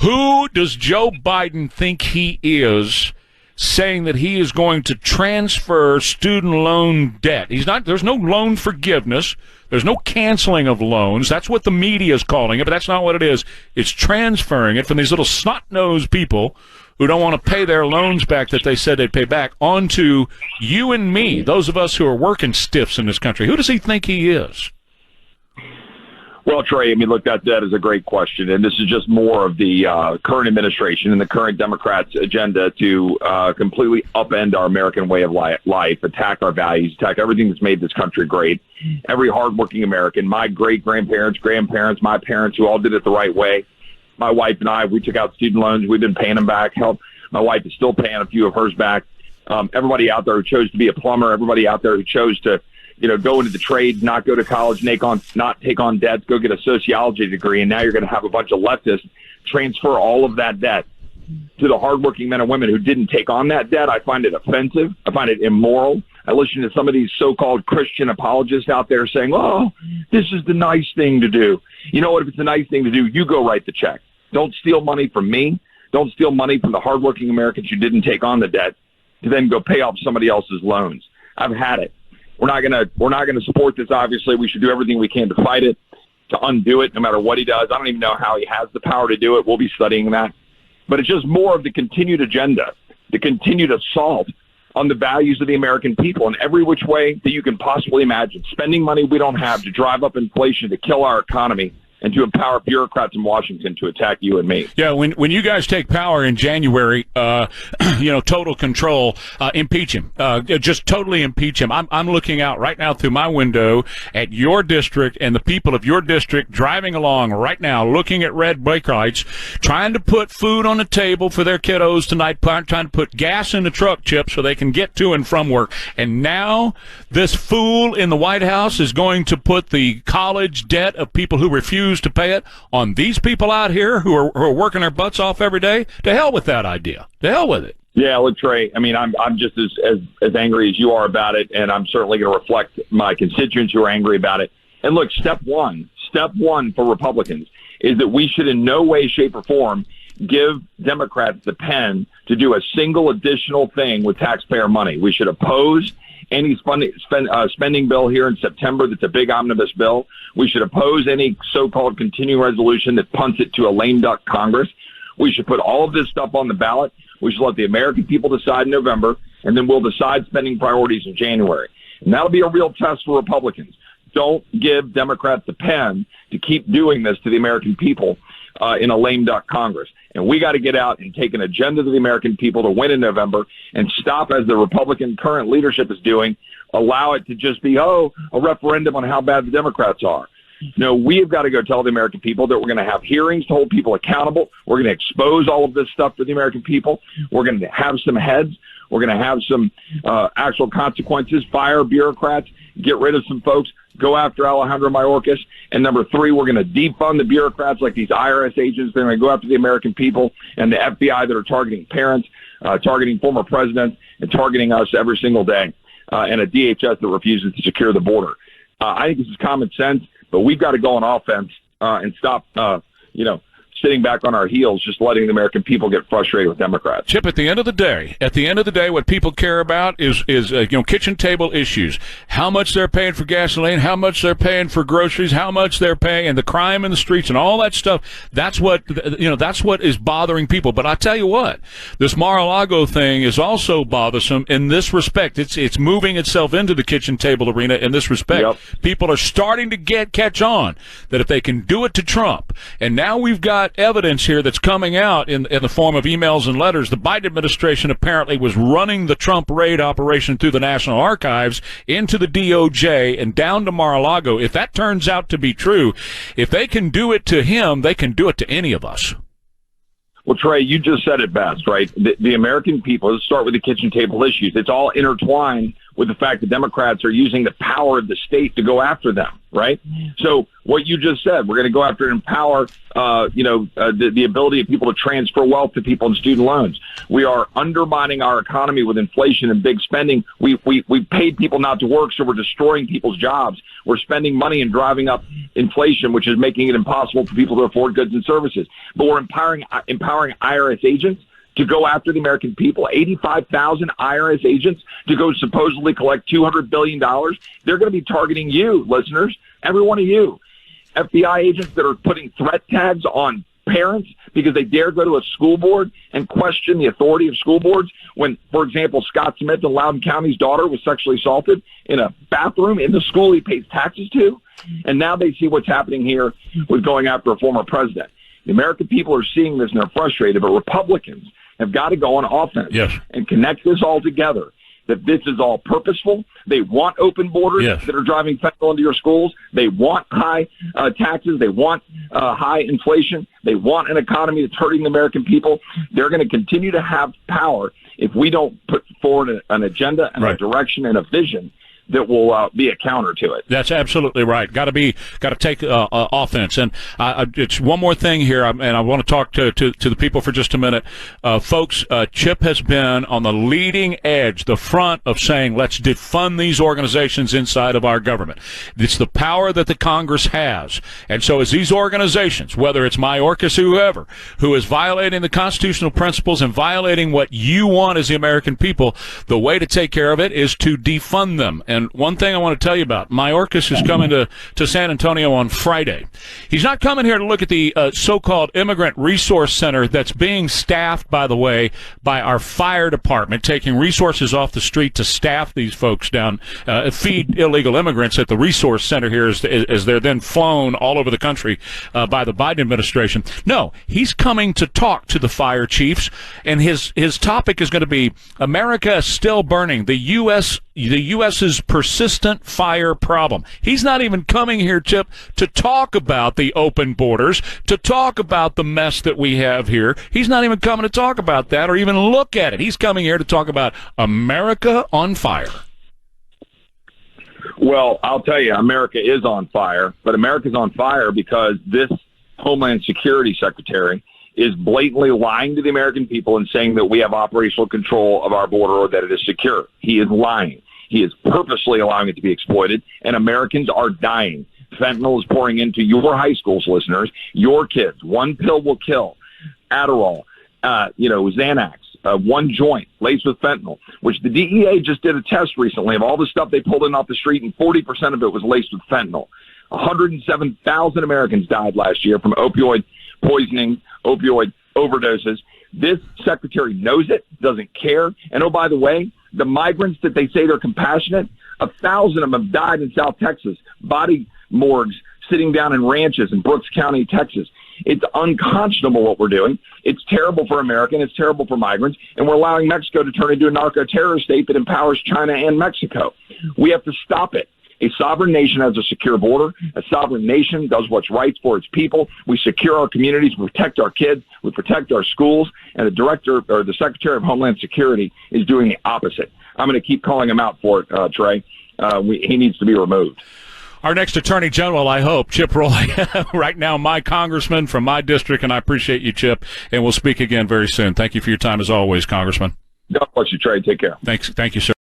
Who does Joe Biden think he is saying that he is going to transfer student loan debt? He's not. There's no loan forgiveness. There's no canceling of loans. That's what the media is calling it, but that's not what it is. It's transferring it from these little snot-nosed people who don't want to pay their loans back that they said they'd pay back onto you and me, those of us who are working stiffs in this country. Who does he think he is? Well, Trey, I mean, look, that is a great question, and this is just more of the current administration and the current Democrats' agenda to completely upend our American way of life, attack our values, attack everything that's made this country great. Every hardworking American, my great-grandparents, grandparents, my parents, who all did it the right way. My wife and I, we took out student loans. We've been paying them back. Hell, my wife is still paying a few of hers back. Everybody out there who chose to be a plumber, everybody out there who chose to go into the trades, not go to college, not take on debts, go get a sociology degree, and now you're going to have a bunch of leftists transfer all of that debt to the hardworking men and women who didn't take on that debt. I find it offensive. I find it immoral. I listen to some of these so-called Christian apologists out there saying, oh, this is the nice thing to do. You know what? If it's a nice thing to do, you go write the check. Don't steal money from me. Don't steal money from the hardworking Americans who didn't take on the debt to then go pay off somebody else's loans. I've had it. We're not gonna support this. Obviously, we should do everything we can to fight it, to undo it, no matter what he does. I don't even know how he has the power to do it. We'll be studying that. But it's just more of the continued agenda, the continued assault on the values of the American people in every which way that you can possibly imagine. Spending money we don't have to drive up inflation, to kill our economy, and to empower bureaucrats in Washington to attack you and me. Yeah, when you guys take power in January, total control, impeach him. Just totally impeach him. I'm looking out right now through my window at your district and the people of your district driving along right now, looking at red brake lights, trying to put food on the table for their kiddos tonight, trying to put gas in the truck, Chip, so they can get to and from work. And now this fool in the White House is going to put the college debt of people who refuse to pay it on these people out here who are working their butts off every day. To hell with that idea. To hell with it. Yeah, look, Trey, I mean, I'm just as angry as you are about it, and I'm certainly going to reflect my constituents who are angry about it. And look, step one for Republicans is that we should in no way, shape, or form give Democrats the pen to do a single additional thing with taxpayer money. We should oppose any spending bill here in September that's a big omnibus bill. We should oppose any so-called continuing resolution that punts it to a lame duck Congress. We should put all of this stuff on the ballot. We should let the American people decide in November, and then we'll decide spending priorities in January. And that'll be a real test for Republicans. Don't give Democrats the pen to keep doing this to the American people in a lame duck Congress. And we got to get out and take an agenda to the American people to win in November and stop, as the Republican current leadership is doing, allow it to just be, a referendum on how bad the Democrats are. No, we have got to go tell the American people that we're going to have hearings to hold people accountable. We're going to expose all of this stuff to the American people. We're going to have some heads. We're going to have some actual consequences, fire bureaucrats, get rid of some folks, go after Alejandro Mayorkas. And number three, we're going to defund the bureaucrats like these IRS agents. They're going to go after the American people and the FBI that are targeting parents, targeting former presidents, and targeting us every single day, and a DHS that refuses to secure the border. I think this is common sense, but we've got to go on offense and stop, sitting back on our heels, just letting the American people get frustrated with Democrats. Chip, at the end of the day, what people care about is kitchen table issues. How much they're paying for gasoline, how much they're paying for groceries, how much they're paying, and the crime in the streets and all that stuff. That's what is bothering people. But I tell you what, this Mar-a-Lago thing is also bothersome in this respect. It's moving itself into the kitchen table arena in this respect. Yep. People are starting to catch on that if they can do it to Trump, and now we've got evidence here that's coming out in the form of emails and letters. The Biden administration apparently was running the Trump raid operation through the National Archives into the DOJ and down to Mar-a-Lago. If that turns out to be true, if they can do it to him, they can do it to any of us. Well, Trey, you just said it best, right? The American people, let's start with the kitchen table issues. It's all intertwined with the fact that Democrats are using the power of the state to go after them, right? So what you just said, we're going to go after and empower, the ability of people to transfer wealth to people in student loans. We are undermining our economy with inflation and big spending. We paid people not to work, so we're destroying people's jobs. We're spending money and driving up inflation, which is making it impossible for people to afford goods and services. But we're empowering IRS agents to go after the American people, 85,000 IRS agents to go supposedly collect $200 billion. They're going to be targeting you, listeners, every one of you. FBI agents that are putting threat tags on parents because they dare go to a school board and question the authority of school boards when, for example, Scott Smith in Loudoun County's daughter was sexually assaulted in a bathroom in the school he pays taxes to. And now they see what's happening here with going after a former president. The American people are seeing this and they're frustrated, but Republicans have got to go on offense and connect this all together, that this is all purposeful. They want open borders that are driving fentanyl into your schools. They want high taxes. They want high inflation. They want an economy that's hurting the American people. They're going to continue to have power if we don't put forward an agenda and a direction and a vision that will be a counter to it. That's absolutely right. Got to take offense. And it's one more thing here, and I want to talk to the people for just a minute. Folks, Chip has been on the leading edge, the front of saying, let's defund these organizations inside of our government. It's the power that the Congress has. And so as these organizations, whether it's Mayorkas or whoever, who is violating the constitutional principles and violating what you want as the American people, the way to take care of it is to defund them. And one thing I want to tell you about, Mayorkas is coming to San Antonio on Friday. He's not coming here to look at the so-called Immigrant Resource Center that's being staffed, by the way, by our fire department, taking resources off the street to staff these folks down, feed illegal immigrants at the resource center here as they're then flown all over the country by the Biden administration. No, he's coming to talk to the fire chiefs, and his topic is going to be America is still burning. The U.S.'s persistent fire problem. He's not even coming here, Chip, to talk about the open borders, to talk about the mess that we have here. He's not even coming to talk about that or even look at it. He's coming here to talk about America on fire. Well, I'll tell you, America is on fire, but America's on fire because this Homeland Security Secretary is blatantly lying to the American people and saying that we have operational control of our border or that it is secure. He is lying. He is purposely allowing it to be exploited, and Americans are dying. Fentanyl is pouring into your high schools, listeners, your kids. One pill will kill. Adderall, Xanax, one joint laced with fentanyl, which the DEA just did a test recently of all the stuff they pulled in off the street, and 40% of it was laced with fentanyl. 107,000 Americans died last year from opioid poisoning, opioid overdoses. This secretary knows it, doesn't care. And oh, by the way, the migrants that they say they're compassionate, 1,000 of them have died in South Texas, body morgues sitting down in ranches in Brooks County, Texas. It's unconscionable what we're doing. It's terrible for America, and it's terrible for migrants, and we're allowing Mexico to turn into a narco-terror state that empowers China and Mexico. We have to stop it. A sovereign nation has a secure border. A sovereign nation does what's right for its people. We secure our communities, we protect our kids, we protect our schools, and the director or the Secretary of Homeland Security is doing the opposite. I'm going to keep calling him out for it, Trey. He needs to be removed. Our next Attorney General, I hope, Chip Roy, right now my congressman from my district, and I appreciate you, Chip, and we'll speak again very soon. Thank you for your time as always, Congressman. God bless you, Trey. Take care. Thank you, sir.